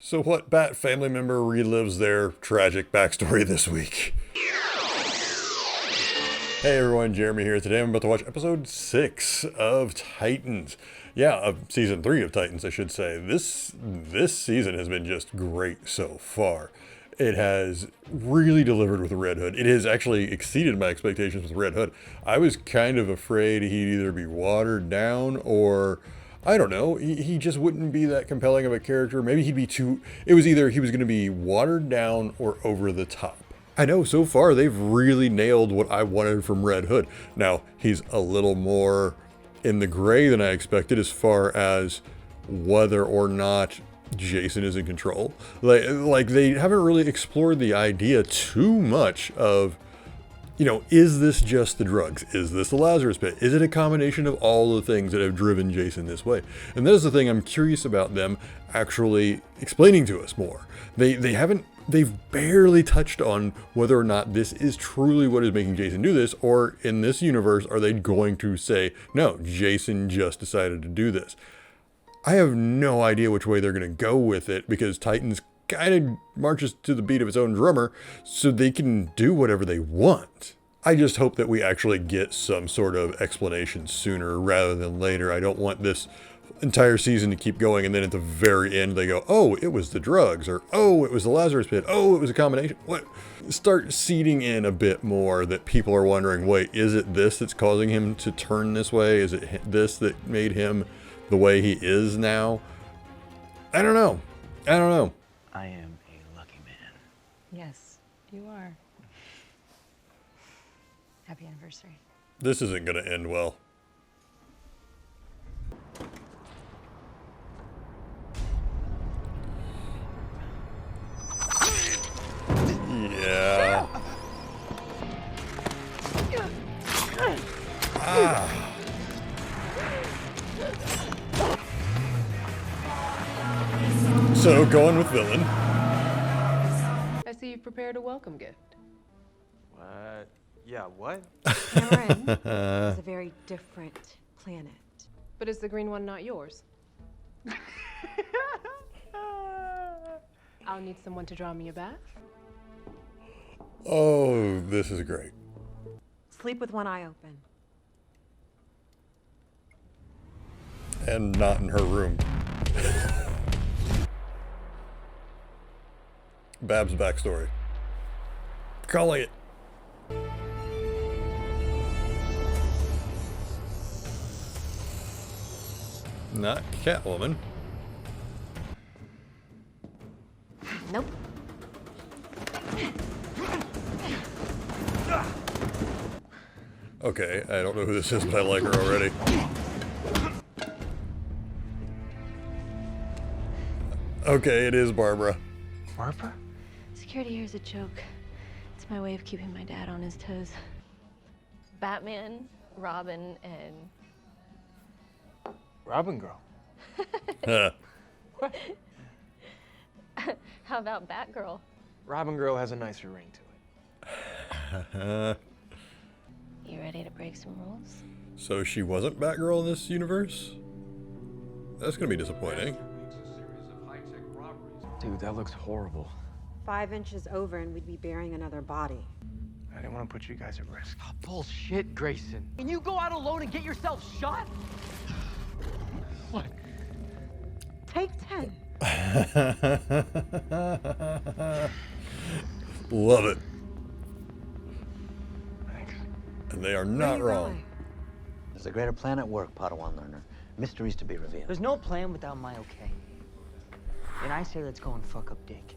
So what Bat family member relives their tragic backstory this week? Hey everyone, Jeremy here. Today I'm about to watch episode 6 of Titans. Yeah, of season 3 of Titans, I should say. This season has been just great so far. It has really delivered with Red Hood. It has actually exceeded my expectations with Red Hood. I was kind of afraid he'd either be watered down or I don't know, he just wouldn't be that compelling of a character. Maybe he'd be too, it was either he was going to be watered down or over the top. I know so far they've really nailed what I wanted from Red Hood. Now, he's a little more in the gray than I expected as far as whether or not Jason is in control. Like they haven't really explored the idea too much of, you know, is this just the drugs? Is this the Lazarus Pit? Is it a combination of all the things that have driven Jason this way? And that is the thing I'm curious about them actually explaining to us more. They've barely touched on whether or not this is truly what is making Jason do this, or in this universe, are they going to say, no, Jason just decided to do this? I have no idea which way they're going to go with it, because Titans kind of marches to the beat of its own drummer, so they can do whatever they want. I just hope that we actually get some sort of explanation sooner rather than later. I don't want this entire season to keep going and then at the very end they go, oh, it was the drugs, or oh, it was the Lazarus Pit, oh, it was a combination. What? Start seeding in a bit more that people are wondering, wait, is it this that's causing him to turn this way? Is it this that made him the way he is now? I don't know. I am a lucky man. Yes, you are. Happy anniversary. This isn't going to end well. Yeah. Ah. So, going with villain. I see you've prepared a welcome gift. What? Yeah, what? Cameron is a very different planet. But is the green one not yours? I'll need someone to draw me a bath. Oh, this is great. Sleep with one eye open. And not in her room. Bab's backstory. Calling it. Not Catwoman. Nope. Okay, I don't know who this is, but I like her already. Okay, it is Barbara. Barbara? Security here is a joke. It's my way of keeping my dad on his toes. Batman, Robin, and... Robin Girl. Huh. What? How about Batgirl? Robin Girl has a nicer ring to it. You ready to break some rules? So she wasn't Batgirl in this universe? That's gonna be disappointing. Dude, that looks horrible. 5 inches over and we'd be burying another body. I didn't want to put you guys at risk. Oh, bullshit, Grayson. Can you go out alone and get yourself shot? What? Take 10. Love it. Thanks. And they are Where not you wrong. going? There's a greater plan at work, Padawan learner. Mysteries to be revealed. There's no plan without my okay. And I say let's go and fuck up Dick.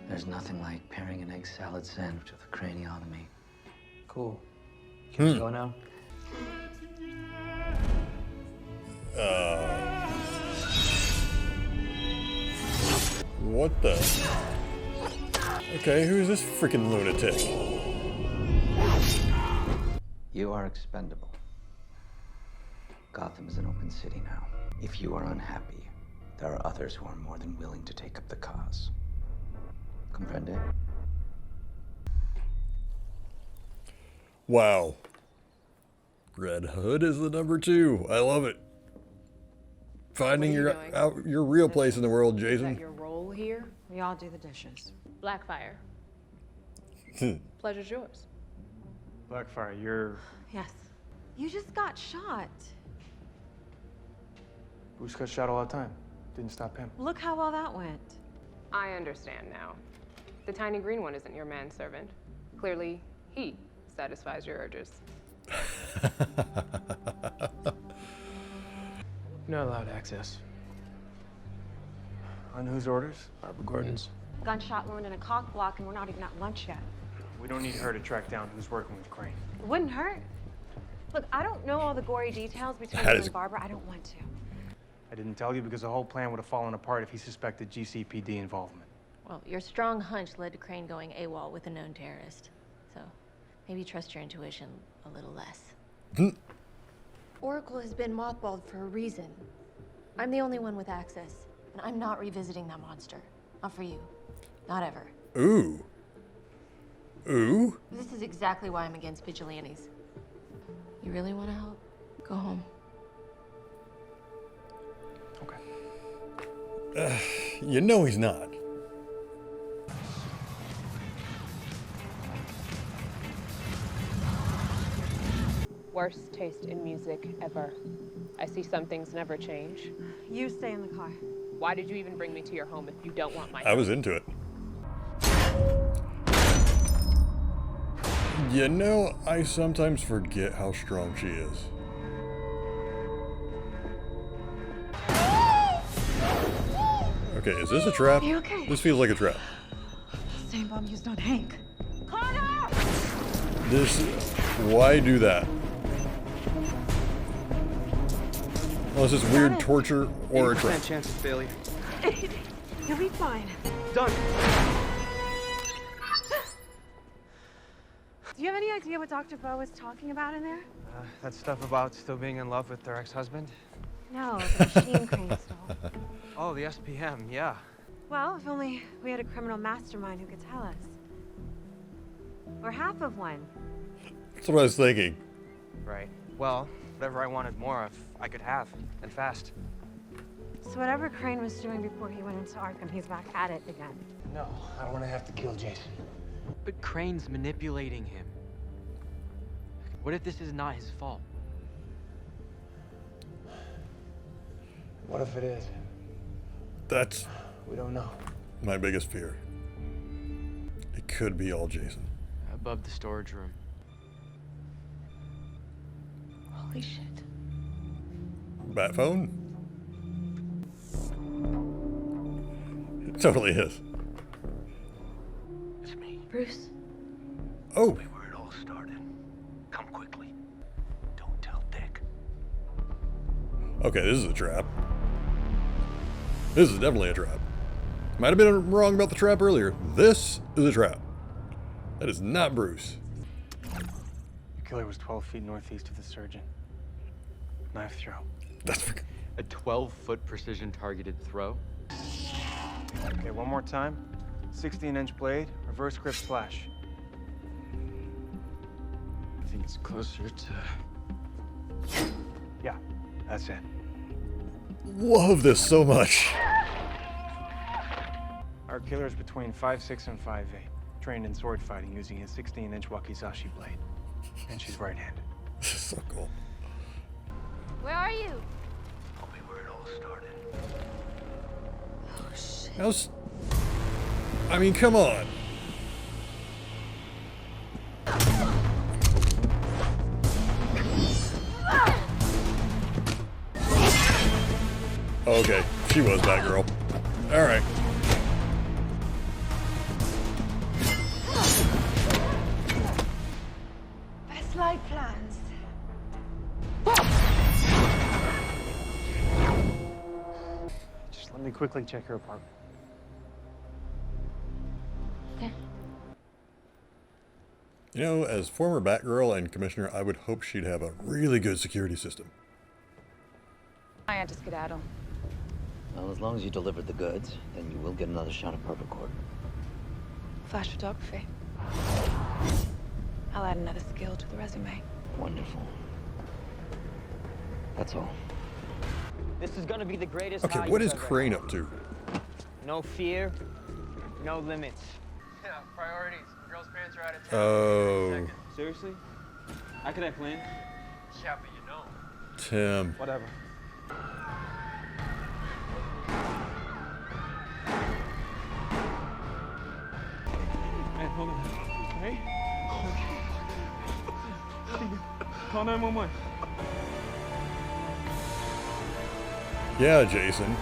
There's nothing like pairing an egg salad sandwich with a craniotomy. Cool. Can we go now? What the? Okay, who's this freaking lunatic? You are expendable. Gotham is an open city now. If you are unhappy, there are others who are more than willing to take up the cause. Comprende? Wow. Red Hood is the number 2. I love it. Finding What are you your doing? your real place in the world, Is that Jason. your role here? We all do the dishes. Blackfire. Pleasure's yours. Blackfire, you're... Yes. You just got shot. Bruce got shot all the time. Didn't stop him. Look how well that went. I understand now. The tiny green one isn't your manservant. Clearly, he satisfies your urges. You're not allowed access. On whose orders? Barbara Gordon's. Gunshot wound and a cock block, and we're not even at lunch yet. We don't need her to track down who's working with Crane. It wouldn't hurt. Look, I don't know all the gory details between That you is- and Barbara. I don't want to. I didn't tell you because the whole plan would have fallen apart if he suspected GCPD involvement. Well, your strong hunch led to Crane going AWOL with a known terrorist. So maybe trust your intuition a little less. Oracle has been mothballed for a reason. I'm the only one with access, and I'm not revisiting that monster. Not for you. Not ever. Ooh. Ooh. This is exactly why I'm against vigilantes. You really want to help? Go home. Okay. You know he's not. Worst taste in music ever. I see some things never change. You stay in the car. Why did you even bring me to your home if you don't want my I was into it. You know, I sometimes forget how strong she is. Okay, is this a trap? You okay? This feels like a trap. Same bomb used on Hank. This... Why do that? Unless it's weird torture or a trap. chance of failure. You'll be fine. Done. Do you have any idea what Dr. Bo was talking about in there? That stuff about still being in love with their ex-husband? No, the machine Crane stole. Oh, the SPM, yeah. Well, if only we had a criminal mastermind who could tell us. Or half of one. That's what I was thinking. Right. Well, whatever I wanted more of, I could have, and fast. So whatever Crane was doing before he went into Arkham, he's back at it again. No, I don't want to have to kill Jason. But Crane's manipulating him. What if this is not his fault? What if it is? That's We don't know. my biggest fear. It could be all Jason. Above the storage room. Holy shit. Bat phone? It totally is. It's me. Bruce? Oh, Where it all started. Come quickly. Don't tell Dick. okay, this is a trap. This is definitely a trap. Might have been wrong about the trap earlier. This is a trap. That is not Bruce. The killer was 12 feet northeast of the surgeon. Knife throw. That's for... A 12-foot precision targeted throw? Okay, one more time. 16-inch blade, reverse grip slash. I think it's closer to... Yeah, that's it. Love this so much. Our killer's between 5'6" and 5'8", trained in sword fighting using his 16-inch wakizashi blade. And she's right-handed. This is so cool. Where are you? Tell me where it all started. How's... I mean, come on. Okay, she was Batgirl. All right. Best laid plans. Just let me quickly check her apartment. Okay. You know, as former Batgirl and Commissioner, I would hope she'd have a really good security system. I had to skedaddle. Well, as long as you delivered the goods, then you will get another shot at Barbara Gordon. Flash photography. I'll add another skill to the resume. Wonderful. That's all. This is gonna be the greatest Okay, high what you've is ever Crane had. up to? No fear, no limits. Yeah, priorities. Girl's parents are out of town. Oh, Seriously? How could I plan? Yeah, but you know. Tim. Whatever. Hey, hold on. Hey? Call 911. Yeah, Jason.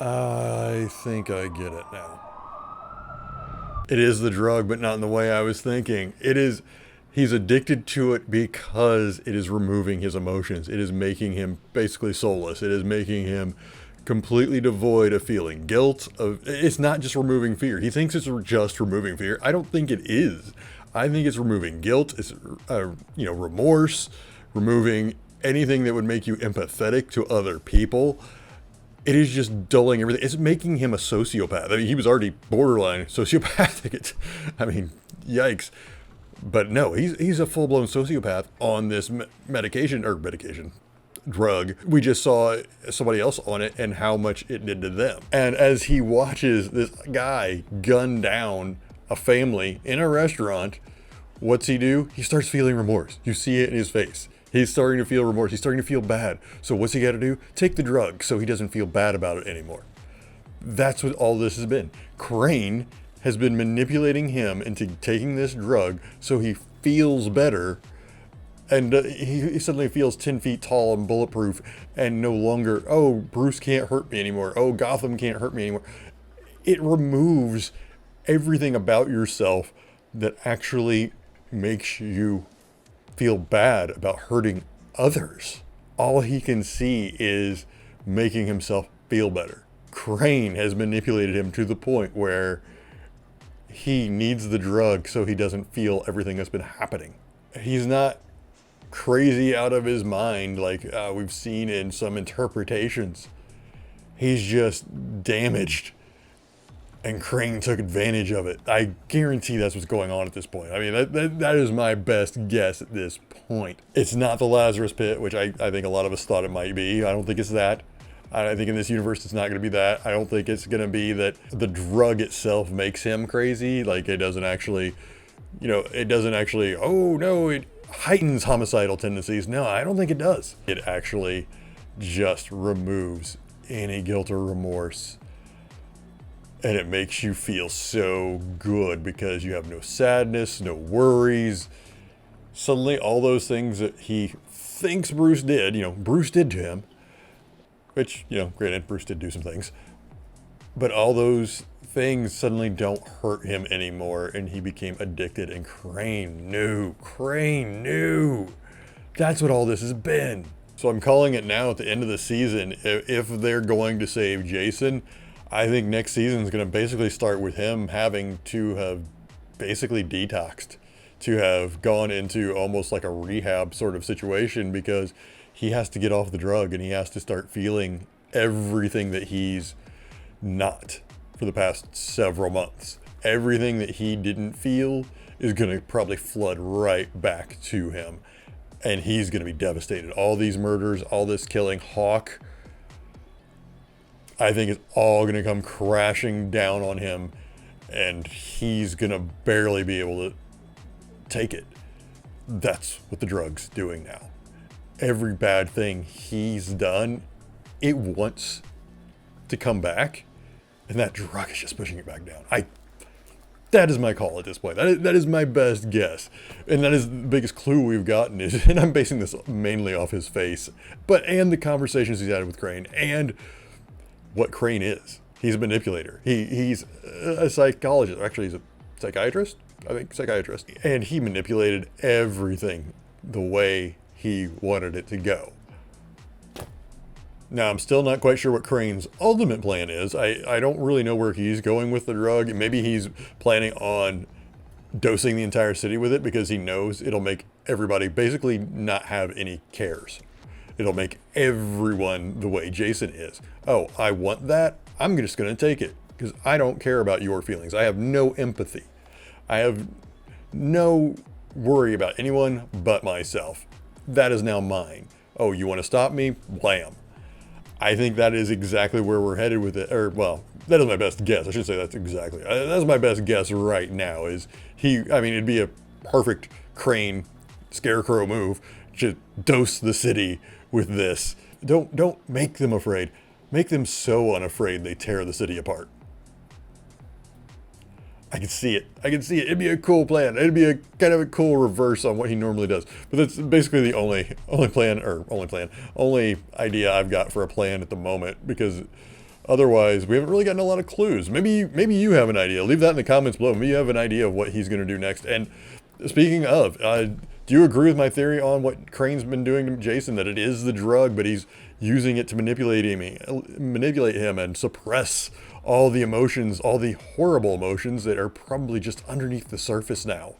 I think I get it now. It is the drug, but not in the way I was thinking. It is, he's addicted to it because it is removing his emotions. It is making him basically soulless. It is making him completely devoid of feeling guilt. It's not just removing fear. He thinks it's just removing fear. I don't think it is. I think it's removing guilt. It's, remorse, removing anything that would make you empathetic to other people. It is just dulling everything. It's making him a sociopath. I mean, he was already borderline sociopathic. I mean, yikes. But no, he's a full-blown sociopath on this medication, drug. We just saw somebody else on it and how much it did to them. And as he watches this guy gun down a family in a restaurant, what's he do? He starts feeling remorse. You see it in his face. He's starting to feel remorse. He's starting to feel bad. So what's he got to do? Take the drug so he doesn't feel bad about it anymore. That's what all this has been. Crane has been manipulating him into taking this drug so he feels better. And he suddenly feels 10 feet tall and bulletproof and no longer, oh, Bruce can't hurt me anymore. Oh, Gotham can't hurt me anymore. It removes everything about yourself that actually makes you feel bad about hurting others. All he can see is making himself feel better. Crane has manipulated him to the point where he needs the drug so he doesn't feel everything that's been happening. He's not crazy out of his mind like we've seen in some interpretations. He's just damaged. And Crane took advantage of it. I guarantee that's what's going on at this point. I mean, that is my best guess at this point. It's not the Lazarus Pit, which I think a lot of us thought it might be. I don't think it's that. I think in this universe it's not going to be that. I don't think it's going to be that the drug itself makes him crazy. Like it doesn't actually, oh no, it heightens homicidal tendencies. No, I don't think it does. It actually just removes any guilt or remorse. And it makes you feel so good because you have no sadness, no worries. Suddenly all those things that he thinks Bruce did, Bruce did to him, which, granted, Bruce did do some things, but all those things suddenly don't hurt him anymore and he became addicted, and Crane knew. That's what all this has been. So I'm calling it now at the end of the season, if they're going to save Jason, I think next season is going to basically start with him having to have basically detoxed, to have gone into almost like a rehab sort of situation, because he has to get off the drug and he has to start feeling everything that he's not for the past several months. Everything that he didn't feel is going to probably flood right back to him. And he's going to be devastated. All these murders, all this killing, Hawk, I think it's all going to come crashing down on him, and he's going to barely be able to take it. That's what the drug's doing now. Every bad thing he's done, it wants to come back, and that drug is just pushing it back down. That is my call at this point. That is my best guess. And that is the biggest clue we've gotten is, and I'm basing this mainly off his face, and the conversations he's had with Crane, and what Crane is. He's a manipulator. He's a psychologist. Actually, he's a psychiatrist. I think psychiatrist. And he manipulated everything the way he wanted it to go. Now, I'm still not quite sure what Crane's ultimate plan is. I don't really know where he's going with the drug. Maybe he's planning on dosing the entire city with it because he knows it'll make everybody basically not have any cares. It'll make everyone the way Jason is. Oh, I want that. I'm just going to take it because I don't care about your feelings. I have no empathy. I have no worry about anyone but myself. That is now mine. Oh, you want to stop me? Blam. I think that is exactly where we're headed with it. Or, well, that is my best guess. I should say that's exactly. That's my best guess right now is I mean, it'd be a perfect Crane scarecrow move to dose the city with this. Don't make them afraid. Make them so unafraid they tear the city apart. I can see it. I can see it. It'd be a cool plan. It'd be a kind of a cool reverse on what he normally does. But that's basically the only idea I've got for a plan at the moment, because otherwise we haven't really gotten a lot of clues. Maybe you have an idea. Leave that in the comments below. Maybe you have an idea of what he's going to do next. And speaking of, do you agree with my theory on what Crane's been doing to Jason, that it is the drug, but he's using it to manipulate him and suppress all the emotions, all the horrible emotions that are probably just underneath the surface now?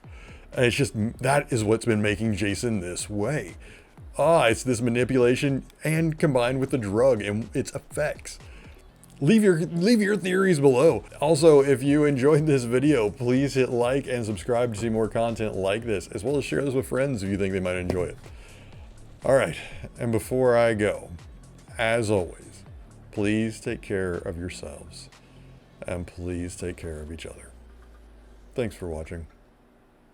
And it's just, that is what's been making Jason this way. It's this manipulation and combined with the drug and its effects. Leave your theories below. Also, if you enjoyed this video, please hit like and subscribe to see more content like this, as well as share this with friends if you think they might enjoy it. All right, and before I go, as always, please take care of yourselves, and please take care of each other. Thanks for watching.